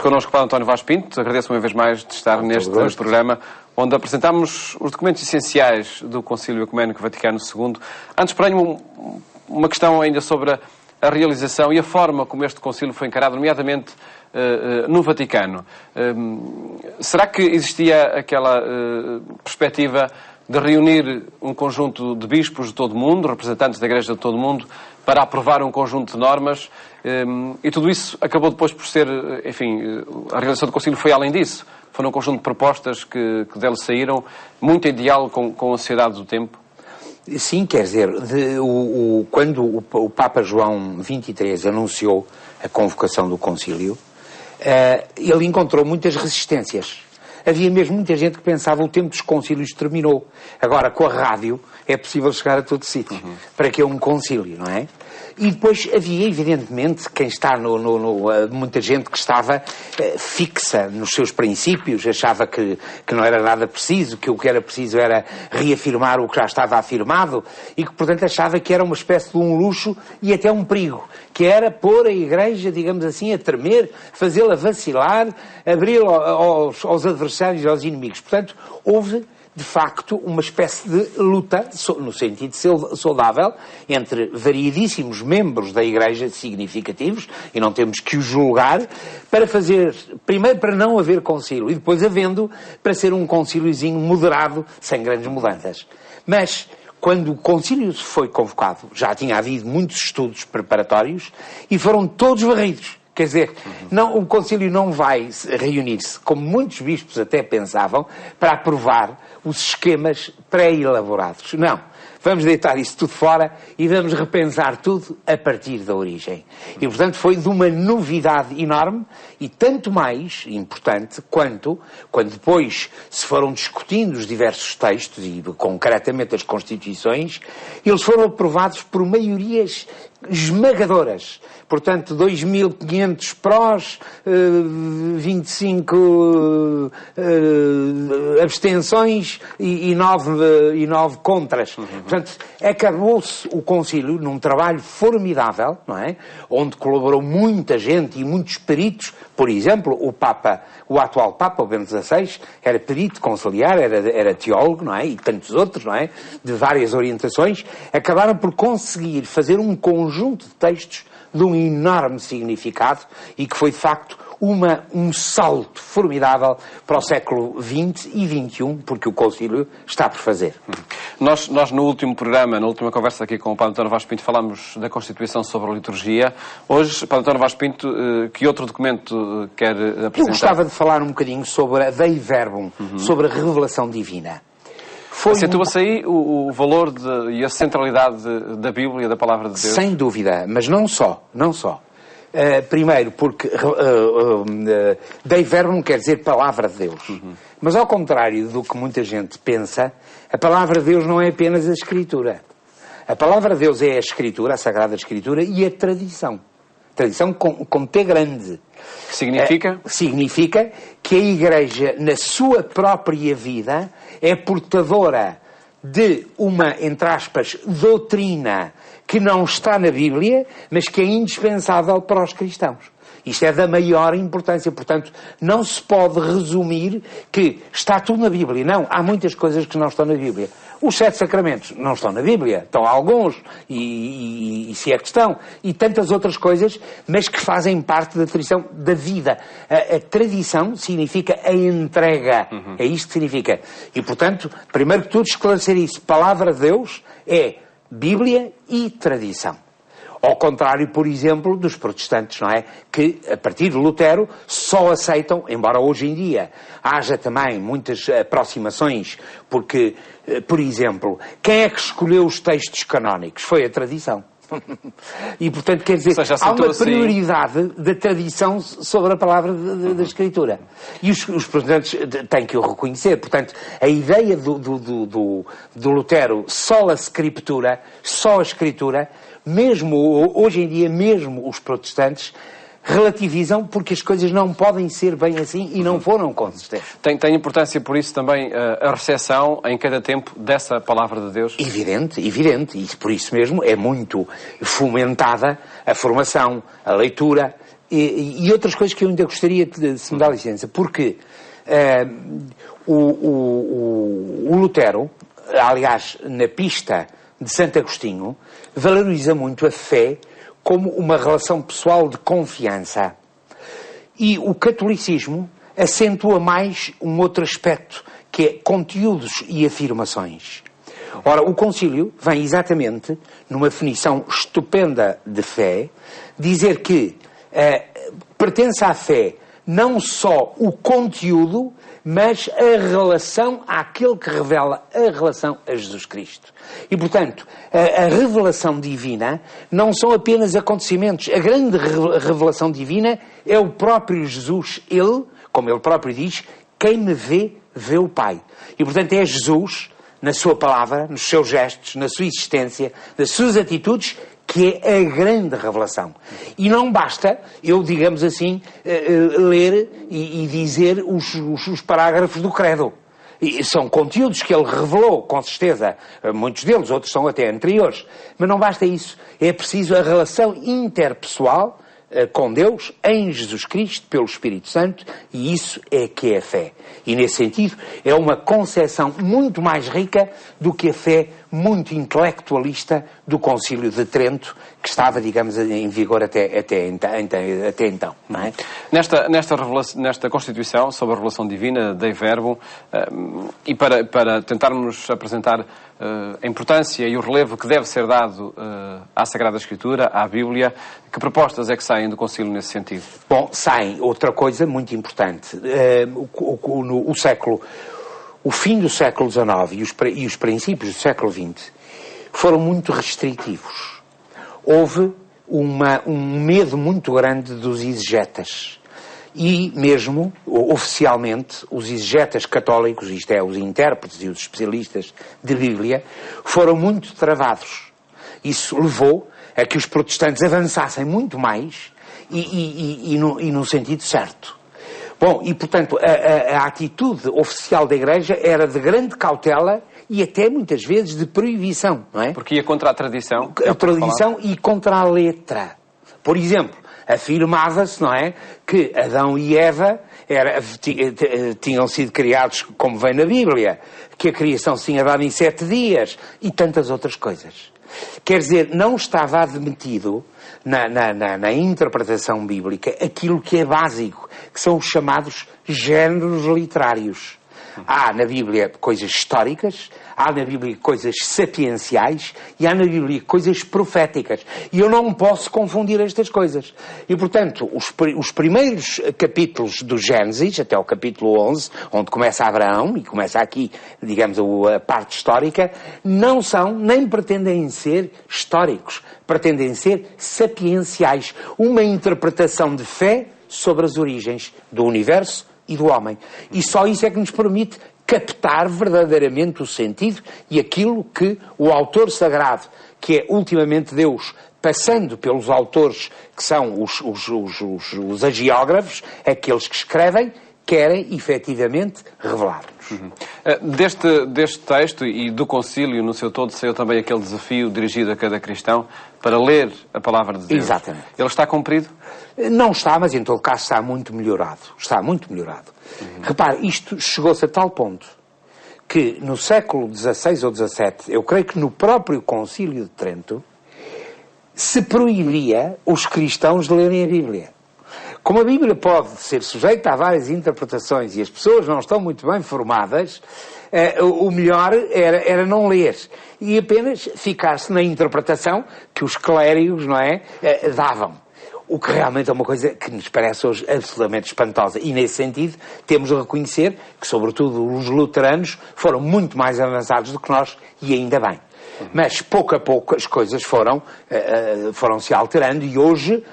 connosco o Padre António Vaz Pinto. Agradeço uma vez mais de estar neste programa, onde apresentamos os documentos essenciais do Concílio Ecuménico Vaticano II. Antes, porém, uma questão ainda sobre a realização e a forma como este concílio foi encarado, nomeadamente no Vaticano. Será que existia aquela perspectiva de reunir um conjunto de bispos de todo o mundo, representantes da Igreja de todo o mundo, para aprovar um conjunto de normas, e tudo isso acabou depois por ser, enfim, a realização do concílio foi além disso. Foram um conjunto de propostas que dele saíram, muito em diálogo com a sociedade do tempo? Sim, quer dizer, quando o Papa João XXIII anunciou a convocação do concílio, ele encontrou muitas resistências. Havia mesmo muita gente que pensava que o tempo dos concílios terminou. Agora, com a rádio, é possível chegar a todo sítio. Para que é um concílio, não é? E depois havia, evidentemente, quem está muita gente que estava fixa nos seus princípios, achava que não era nada preciso, que o que era preciso era reafirmar o que já estava afirmado e que, portanto, achava que era uma espécie de um luxo e até um perigo, que era pôr a Igreja, digamos assim, a tremer, fazê-la vacilar, abri-la aos adversários e aos inimigos. Portanto, houve de facto, uma espécie de luta, no sentido saudável, entre variedíssimos membros da Igreja significativos, e não temos que os julgar, para fazer, primeiro para não haver concílio, e depois havendo, para ser um concíliozinho moderado, sem grandes mudanças. Mas, quando o concílio foi convocado, já tinha havido muitos estudos preparatórios, e foram todos varridos. Quer dizer, o concílio não vai reunir-se, como muitos bispos até pensavam, para aprovar os esquemas pré-elaborados. Não. Vamos deitar isso tudo fora e vamos repensar tudo a partir da origem. E, portanto, foi de uma novidade enorme e tanto mais importante quando depois se foram discutindo os diversos textos e, concretamente, as Constituições, eles foram aprovados por maiorias esmagadoras. Portanto, 2.500 prós, 25 abstenções e 9 contras. Portanto, acabou-se o concílio num trabalho formidável, não é? Onde colaborou muita gente e muitos peritos. Por exemplo, o atual Papa, o Bento XVI, era perito conciliar, era teólogo, não é? E tantos outros, não é? De várias orientações, acabaram por conseguir fazer um conjunto de textos de um enorme significado e que foi, de facto, um salto formidável para o século XX e XXI, porque o concílio está por fazer. Nós no último programa, na última conversa aqui com o Padre António Vaz Pinto, falámos da Constituição sobre a liturgia. Hoje, Padre António Vaz Pinto, que outro documento quer apresentar? Eu gostava de falar um bocadinho sobre a Dei Verbum, sobre a revelação divina. Acentua-se aí o valor e a centralidade da Bíblia, da Palavra de Deus? Sem dúvida, mas não só. Primeiro, porque Dei Verbum quer dizer Palavra de Deus. Mas ao contrário do que muita gente pensa, a Palavra de Deus não é apenas a Escritura. A Palavra de Deus é a Escritura, a Sagrada Escritura, e a tradição. Tradição com T grande. Que significa? Significa que a Igreja, na sua própria vida, é portadora de uma, entre aspas, doutrina que não está na Bíblia, mas que é indispensável para os cristãos. Isto é da maior importância. Portanto, não se pode resumir que está tudo na Bíblia. Não, há muitas coisas que não estão na Bíblia. Os 7 sacramentos não estão na Bíblia, estão alguns, e se é que estão, e tantas outras coisas, mas que fazem parte da tradição da vida. A tradição significa a entrega, é isto que significa. E, portanto, primeiro que tudo, esclarecer isso. Palavra de Deus é Bíblia e tradição. Ao contrário, por exemplo, dos protestantes, não é? Que, a partir de Lutero, só aceitam, embora hoje em dia haja também muitas aproximações, porque, por exemplo, quem é que escolheu os textos canónicos? Foi a tradição. E, portanto, quer dizer, há uma prioridade da tradição sobre a palavra da Escritura. E os protestantes têm que o reconhecer. Portanto, a ideia do Lutero, só a Escritura, só a Escritura, mesmo hoje em dia, mesmo os protestantes relativizam porque as coisas não podem ser bem assim e não foram consistentes. Tem importância por isso também a recepção em cada tempo dessa palavra de Deus? Evidente. E por isso mesmo é muito fomentada a formação, a leitura, e outras coisas que eu ainda gostaria de se me dar licença, porque o Lutero, aliás, na pista de Santo Agostinho, valoriza muito a fé como uma relação pessoal de confiança. E o catolicismo acentua mais um outro aspecto, que é conteúdos e afirmações. Ora, o concílio vem exatamente, numa definição estupenda de fé, dizer que pertence à fé não só o conteúdo, mas a relação àquele que revela a relação a Jesus Cristo. E, portanto, a revelação divina não são apenas acontecimentos. A grande revelação divina é o próprio Jesus. Ele, como ele próprio diz, quem me vê, vê o Pai. E, portanto, é Jesus, na sua palavra, nos seus gestos, na sua existência, nas suas atitudes, que é a grande revelação. E não basta eu, digamos assim, ler e dizer os parágrafos do credo. E são conteúdos que ele revelou, com certeza, muitos deles, outros são até anteriores. Mas não basta isso. É preciso a relação interpessoal com Deus, em Jesus Cristo, pelo Espírito Santo, e isso é que é a fé. E, nesse sentido, é uma concepção muito mais rica do que a fé muito intelectualista do Concílio de Trento, que estava, digamos, em vigor até então, não é? Nesta Constituição sobre a revelação divina, Dei Verbum, e para tentarmos apresentar a importância e o relevo que deve ser dado à Sagrada Escritura, à Bíblia, que propostas é que saem do Concílio nesse sentido? Bom, saem outra coisa muito importante. O fim do século XIX e os princípios do século XX foram muito restritivos. Houve um medo muito grande dos exegetas. E mesmo, oficialmente, os exegetas católicos, isto é, os intérpretes e os especialistas de Bíblia, foram muito travados. Isso levou a que os protestantes avançassem muito mais e no sentido certo. Bom, e portanto, a atitude oficial da Igreja era de grande cautela e até muitas vezes de proibição, não é? Porque ia contra a tradição. A tradição e contra a letra. Por exemplo, afirmava-se, não é, que Adão e Eva tinham sido criados como vem na Bíblia, que a criação se tinha dado em 7 dias e tantas outras coisas. Quer dizer, não estava admitido na interpretação bíblica aquilo que é básico, que são os chamados géneros literários. Há na Bíblia coisas históricas, há na Bíblia coisas sapienciais e há na Bíblia coisas proféticas. E eu não posso confundir estas coisas. E, portanto, os primeiros capítulos do Gênesis, até o capítulo 11, onde começa Abraão, e começa aqui, digamos, a parte histórica, não são, nem pretendem ser históricos. Pretendem ser sapienciais. Uma interpretação de fé sobre as origens do universo e do homem. E só isso é que nos permite captar verdadeiramente o sentido e aquilo que o autor sagrado, que é ultimamente Deus, passando pelos autores que são os agiógrafos, aqueles que escrevem, querem efetivamente revelar-nos. Uhum. Deste texto e do concílio no seu todo saiu também aquele desafio dirigido a cada cristão para ler a palavra de Deus. Exatamente. Ele está cumprido? Não está, mas em todo caso está muito melhorado. Está muito melhorado. Uhum. Repare, isto chegou-se a tal ponto que no século XVI ou XVII, eu creio que no próprio Concílio de Trento, se proibia os cristãos de lerem a Bíblia. Como a Bíblia pode ser sujeita a várias interpretações e as pessoas não estão muito bem formadas, o melhor era não ler e apenas ficar-se na interpretação que os clérigos, não é, davam. O que realmente é uma coisa que nos parece hoje absolutamente espantosa. E nesse sentido temos de reconhecer que, sobretudo, os luteranos foram muito mais avançados do que nós e ainda bem. Mas pouco a pouco as coisas foram se alterando e hoje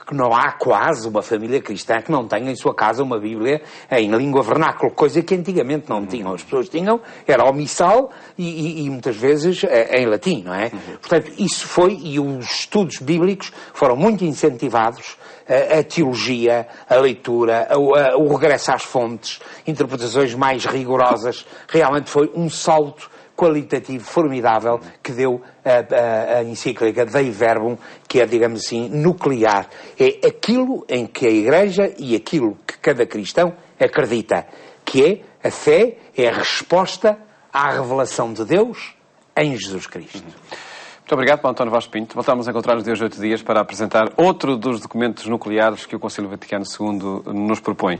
que não há quase uma família cristã que não tenha em sua casa uma Bíblia em língua vernácula, coisa que antigamente não tinham. As pessoas tinham, era o missal e muitas vezes em latim, não é? Portanto, isso foi, e os estudos bíblicos foram muito incentivados, a teologia, a leitura, o regresso às fontes, interpretações mais rigorosas, realmente foi um salto qualitativo formidável que deu a encíclica Dei Verbum, que é, digamos assim, nuclear. É aquilo em que a Igreja e aquilo que cada cristão acredita, que é a fé, é a resposta à revelação de Deus em Jesus Cristo. Muito obrigado, Paulo António Vaz Pinto. Voltamos a encontrar-nos de hoje a 8 dias para apresentar outro dos documentos nucleares que o Concílio Vaticano II nos propõe.